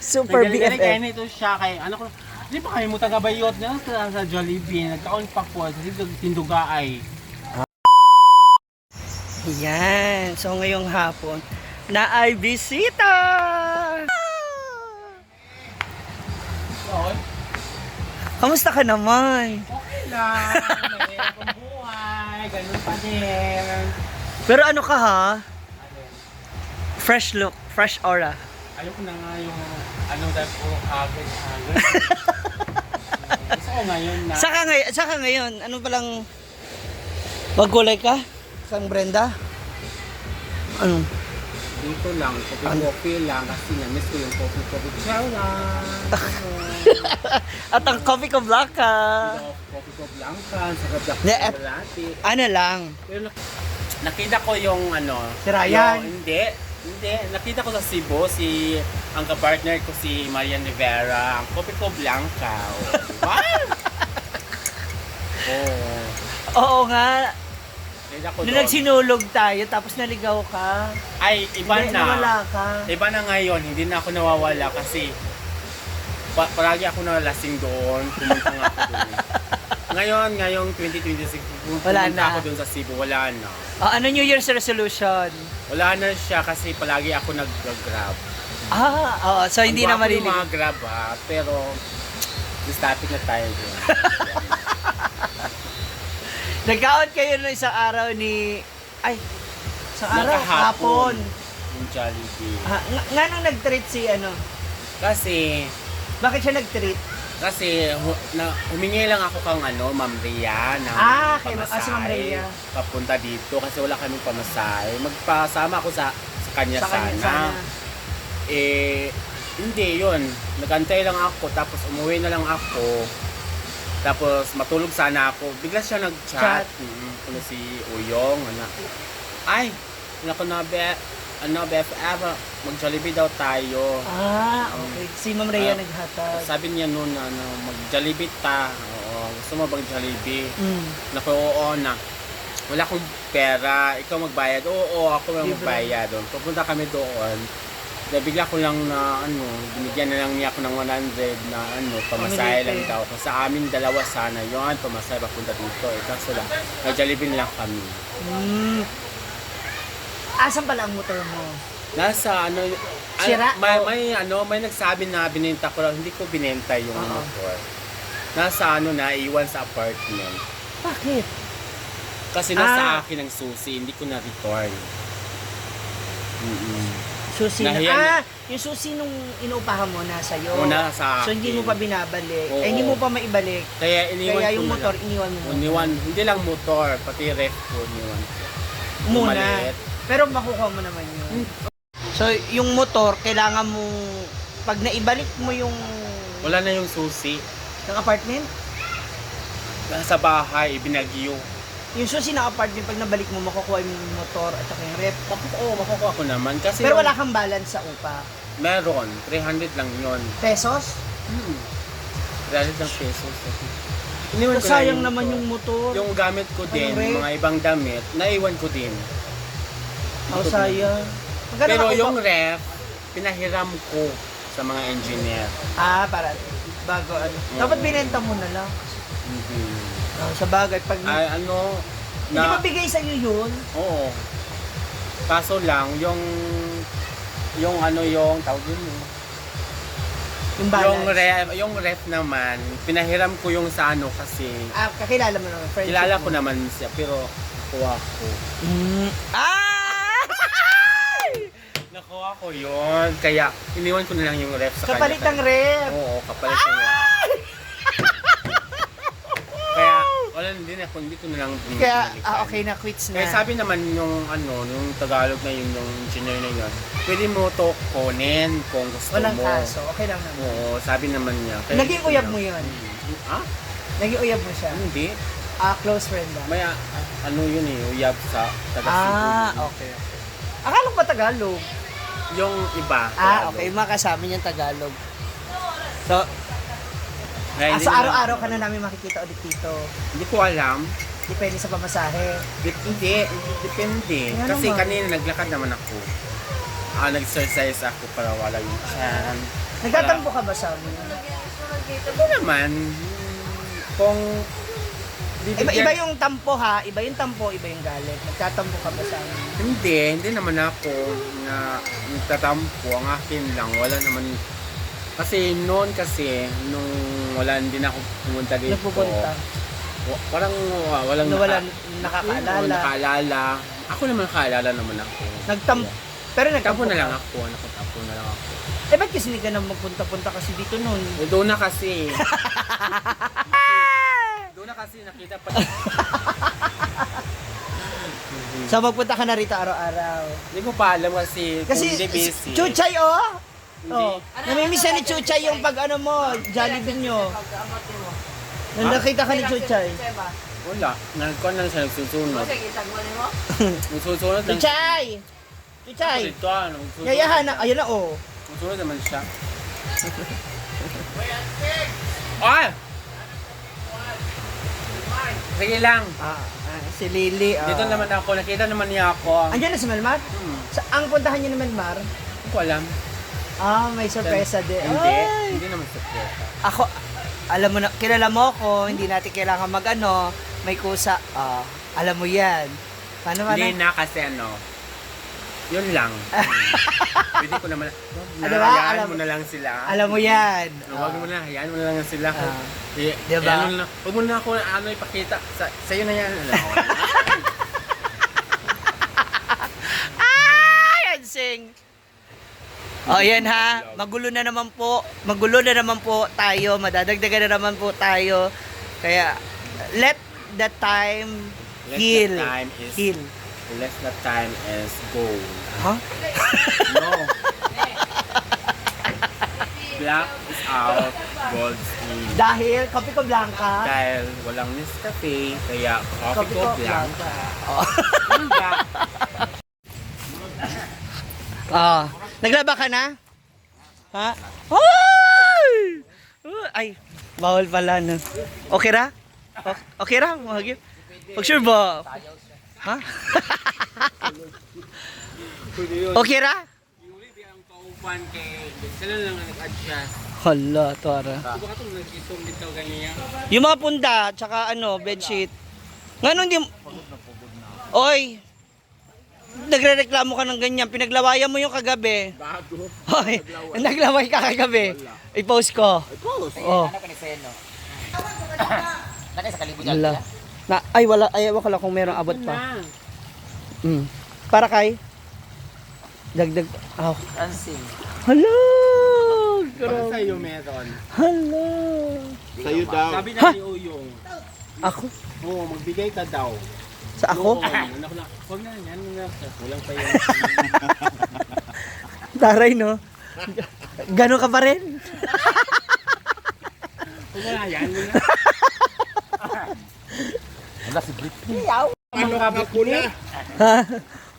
Super Nagaling BFF. ito siya kay, ano ko, di ba kayo mo tagabayot na sa Jollibee, nagkaon pa po, kasi tinduga ay. Yan. So ngayong hapon na ay bisita. Yun, Kamusta ka naman? okay lang, may akong buhay, ganun pa din. Pero ano ka ha? Fresh look, fresh aura. Ayoko na nga yung, ano dahil puro hagod. Gusto ko ngayon na, Saka ngayon, ano palang magkulay ka? Sang Brenda? Ano? dito lang, coffee lang, kasi na-miss ko yung coffee chow lang. At ang coffee ko black ka. Coffee ko blanca, saka black Yeah, chocolate. Ano lang? Pero nakita ko yung ano, Si Ryan? hindi, nakita ko sa Cebu ang kapartner ko si Marian Rivera, ang coffee ko blanca. Wow! Oh, Oo nga. nakita ko Nung doon. nagsinulog tayo, tapos naligaw ka. Ay, iba Hindi, na. nawala ka. Iba na ngayon, hindi na ako nawawala kasi palagi ako nalasing doon, pumunta nga ako doon. Ngayong 2026, Wala pumunta na. ako doon sa Cebu, wala na. Ano New Year's resolution? Wala na siya kasi palagi ako nag-grab. Oo. So hindi na Ang gwapo yung marinig. mga grab ha, pero this topic na tayo doon. Nagkaon kayo nung isang araw ni... Ay, isang araw? Nakahapon. Hapon. Yung Jollibee. Nga nang nag-treat si ano? Kasi Bakit siya nag-treat? humingi lang ako kang Ma'am Rhea na Si Ma'am Rhea. papunta dito kasi wala kaming pamasahe. Magpasama ako sa kanya Sa kanya sana. Hindi yun. Nagantay lang ako tapos umuwi na lang ako. Tapos matulog sana ako. Bigla siya nag-chat. Chat. Ano si Uyong. Ay, BFF, mag-Jollibee daw tayo. Okay. Si Ma'am Rhea naghatag. Sabi niya noon na mag-Jollibee ta. Oo, gusto mo bang Jollibee? Mm. Naku, oo na. Wala akong pera. Ikaw magbayad. Oo, ako lang Libre. magbayad doon. Pupunta kami doon. Dahil bigla ko lang na binigyan na lang niya ako ng 100 na pamasahe lang Pamilite. daw. Kung sa amin dalawa sana yun, pamasahe papunta dito. Kaso lang, nag-Jollibee lang kami. Asan pala ang motor mo? Nasa Sira? may nagsabi na binenta ko lang, hindi ko binenta yung Oo. motor. Nasa naiwan sa apartment. Bakit? Kasi nasa akin ang susi, hindi ko na-return. Susi na. Nahiya- Yung susi nung inuupahan mo nasa iyo. Una sa So akin. hindi mo pa binabalik. Oo. Hindi mo pa maibalik. Kaya iniwan Kaya ko yung na motor, lang. iniwan mo. Iniwan, hindi lang motor, pati ref ko iniwan. Muna. Maliit. Pero makukuha mo naman yun. So yung motor, kailangan mo, pag naibalik mo yung Wala na yung susi. ng apartment, Nasa bahay, binagyo. yung susi ng apartment, pag nabalik mo, makukuha mo yung motor at saka yung rep. Makukuha ko naman. Kasi Pero yung- wala kang balance sa upa. Meron, 300 lang yun. Pesos? 300 lang pesos. Iniwan ko na Sayang naman yung motor. Yung gamit ko din, Ang ref. mga ibang damit, naiwan ko din. Sayang. Magkano Pero makukuha- yung ref, pinahiram ko sa mga engineer. para bago ano. Dapat binenta mo na lang. Sa bagay, pag Ay, hindi ba bigay sa iyo yun? Oo. Kaso lang, yung tawag yun, Yung balance. yung ref naman, pinahiram ko yung sa kasi, Kakilala mo naman, friendship kilala mo. ko naman siya, pero nakuha ko. Nakuha ko yun, kaya iniwan ko na lang yung ref sa Kapalit kanya. ng rep. Oo, kapalit ng ref. Kaya, wala hindi ko na lang Kaya, binilikan. okay na, quits na. Kaya sabi naman yung yung Tagalog na yun, yung engineer na yun, pwede mo to kunin kung gusto Walang mo. kaso, okay lang naman. Oo, sabi naman niya. Kaya Naging gusto uyab niya. mo yun? Ha? Naging uyab mo siya? Hindi. Close friend ba? May yun uyab sa taga-Cebu. Okay. Akala ko ba Tagalog? Yung iba. Tagalog. Okay. Makasama niyang Tagalog. So, Kaya hindi so na- araw-araw ka na namin makikita ulit dito. Hindi ko alam. Depende sa pamasahe. Hindi, depende. Kaya Kasi naman. kanina naglakad naman ako. Nag-exercise ako para wala yung tiyan. Nagtatampo ka ba sa amin? Ito naman, kung Iba yung tampo ha, iba yung tampo, iba yung galit. Nagtatampo ka ba sa amin? Hindi naman ako na nagtatampo. Ang akin lang, wala naman. Kasi noon nung wala, hindi na ako pumunta dito. Nagpupunta. Parang walang Nakakaalala. nakaalala. Ako naman nakaalala naman ako. Pero Nagtampo nagtampo na lang ka. ako, nakatampo na lang ako. Eh, ba't kasi hindi ka na magpunta-punta kasi dito nun? Doon na kasi. Doon na kasi nakita pa. So, magpunta ka na rito araw-araw. Hindi ko pa alam kasi kung Kasi, hindi busy. Chuchay, oh! Hindi. Oh, namimiss na ni Chuchay yung pag ano mo, Jollibee nyo. Nakita ka ni Chuchay. Wala. Nagkuhan lang siya, nagsusunod. Nagsusunod lang. Chuchay! Chuchay! Ito ano. nagsusunod. Yayahan na, ayun na oh. Nagsusunod naman siya. Ay! Sige lang. Si Lily. Dito naman ako. Nakita naman niya ako. Andiyan na si Melmar? Ang puntahan niyo ni Melmar? Hindi ko alam. May sorpresa din. Hindi. Ay! Hindi naman surprise. Ako, alam mo na, kilala mo ako, hindi natin kailangan may kusa. Alam mo yan. Paano ba Hindi na? na kasi ano. Yun lang. Pwede ko naman. Ano ba? Hayaan mo na lang sila. Alam mo yan. Huwag mo na. Hayaan mo na lang sila. Diba? Huwag mo na ako ipakita. Sa'yo na yan. Yan sing. Yan ha. Magulo na naman po tayo. Madadagdagan na naman po tayo. Kaya, let the time heal. Heal. Let the time is go. Huh? No. Black is out, gold is in. Dahil, kopi ko blanca. Dahil walang Nescafe, kaya coffee ko blanca. Naglaba ka na? Ha? Ay! Ay, bawal pala no. Okay ra? Okay ra? Mahagip? Sure ba? Ha? Okay ra? Ang kaupan kay sila lang nag-adjust. Hala, Tara. Baka itong nag-isong dito ganyan. Yung mga punda, tsaka bedsheet. Ngayon hindi... Oy! Nagre-reklamo ka ng ganyan. Pinaglawayan mo yung kagabi. Bago. Hoy, naglaway ka kagabi. I-post ko. Post. Oh. Ano ka ni Seno? Nakay sa kalibo Wala. niya? Wala. Ay, ewan ko lang kung merong abot pa. Para kay? Dagdag. Dancing. Hala! Para sa'yo meron. Hala! Sa'yo daw. Sabi na ni Uyong. Ako? Oo, magbigay ka daw. Sa ako? Anak na. Huwag na yan. Kulang pa yan. Taray, no? Ganon ka pa rin? Huwag na yan. Wala si Britney. Ano ka ba pula? Ha?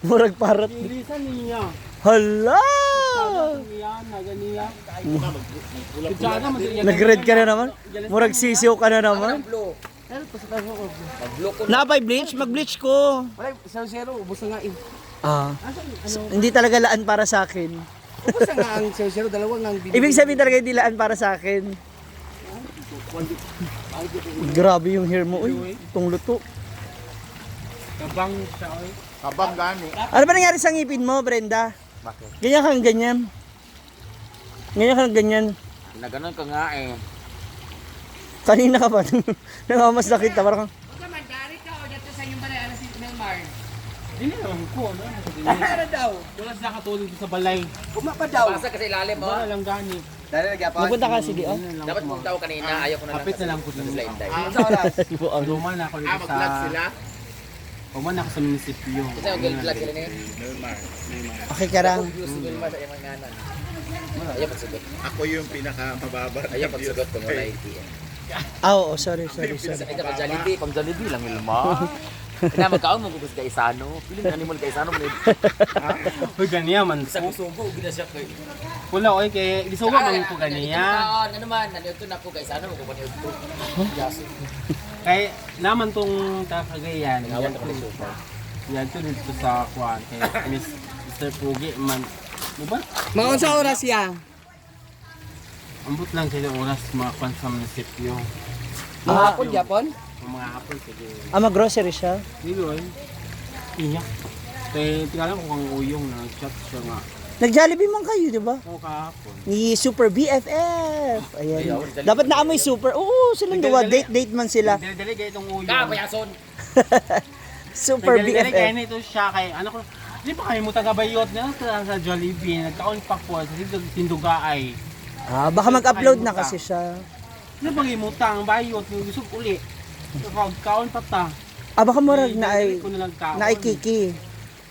Murag parot. Ilisan niya. Hala! Nag-red ka na naman? Murag sisiw ka na naman? Napay bleach? Mag-bleach ko. Wala, isang zero, ubos na nga eh. Hindi talaga laan para sa akin. Ubos na nga ang zero, dalawa nga ang binili. Ibig sabihin talaga hindi laan para sa akin. Grabe yung hair mo, uy. Itong luto. Kabang siya. Kabang gani. Ano ba nangyari sa ngipin mo, Brenda? Bakit? Ganyan kang ganyan. Ganyan kang ganyan. Naganon ka nga eh. Kanina ka pa. Nangamas na kita. Parang Hindi naman ko. Ano daw? Wala siya katulog sa balay. Umapa daw. Basa kasi ilalim mo. Wala lang gani. Dahil nagyapon. magpunta ka, sige. Oh. Dapat punta ko kanina, ayaw ko na lang. Kapit na lang po sa slide dive. mukha. Sa oras. Luman ako dito sa... Mag-vlog sila? Luman ako sa munisipyo. Kasi yung vlog sila ni. Okay ka lang. Views si Wilmar sa iyong nganan. Ayaw pagsugot. Ako yung pinakamababa. Ayaw pagsugot kung wala IT. Oo, sorry. Ay, ka Jollibee. Pang Jollibee lang, Wilmar. Kaya magkaon mo gusto ka Isano. Piling ka nimol ka Isano mo. Uy, ganiya man. Sa kusugo, gina siya ko. Wala, oy, kaya isuga man ko ganiya. Ano man, nandito na ko kay Isano mo ko pa nito. Yaso. Kaya naman tong takagayan. Ngawan ko ni Super. Yan to dito sa kwan. Kaya Mr. Pugi man. Diba? Mga sa oras yan. ambot lang sila oras mga kwan sa munisipyo. Mga hapon, Japon? Mga hapon sige. Mag-grocery siya. Dilo iyak. Tingnan ko kung uyong na chat siya nga. Nag-Jollibee man kayo, di ba? O kahapon. Ni Super BFF. Ayan. Dapat na amoy super. Oo, silang dua. Date man sila. Dali-dali kaya itong uyong. Kapayason! Super Dali-dali kaya BFF. nito siya kay ano ko. Di ba kayo mo taga-bayot na sa Jollibee. Nagkaon pa po sa Tindugaay. Ah, baka mag-upload na kasi siya. Ano bang imutang bayot yung gusto ko uli. Kaon pa ta. Ah, baka murag na ay Dali-dali ko na lang kaon. kiki.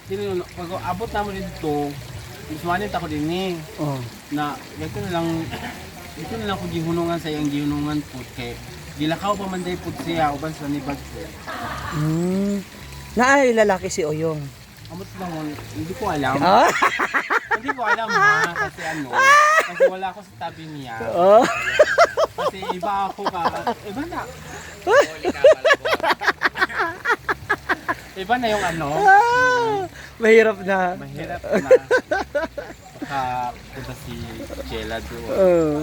Dili pag abot na mo dito. Ismanin ta ko din eh. Oh. Na dito na lang ko gihunungan sa iyang gihunungan po kay gilakaw pa man day pud siya uban sa nibag po. Naay lalaki si Oyong. Amot lang mo, hindi ko alam. Ah? Hindi ko alam ha kasi ano, kasi wala ako sa tabi niya. Oh. Kasi iba ako ka. Iba na. Iba na yung ano. Mahirap na. Mahirap na. Punta si Jella doon. Oh.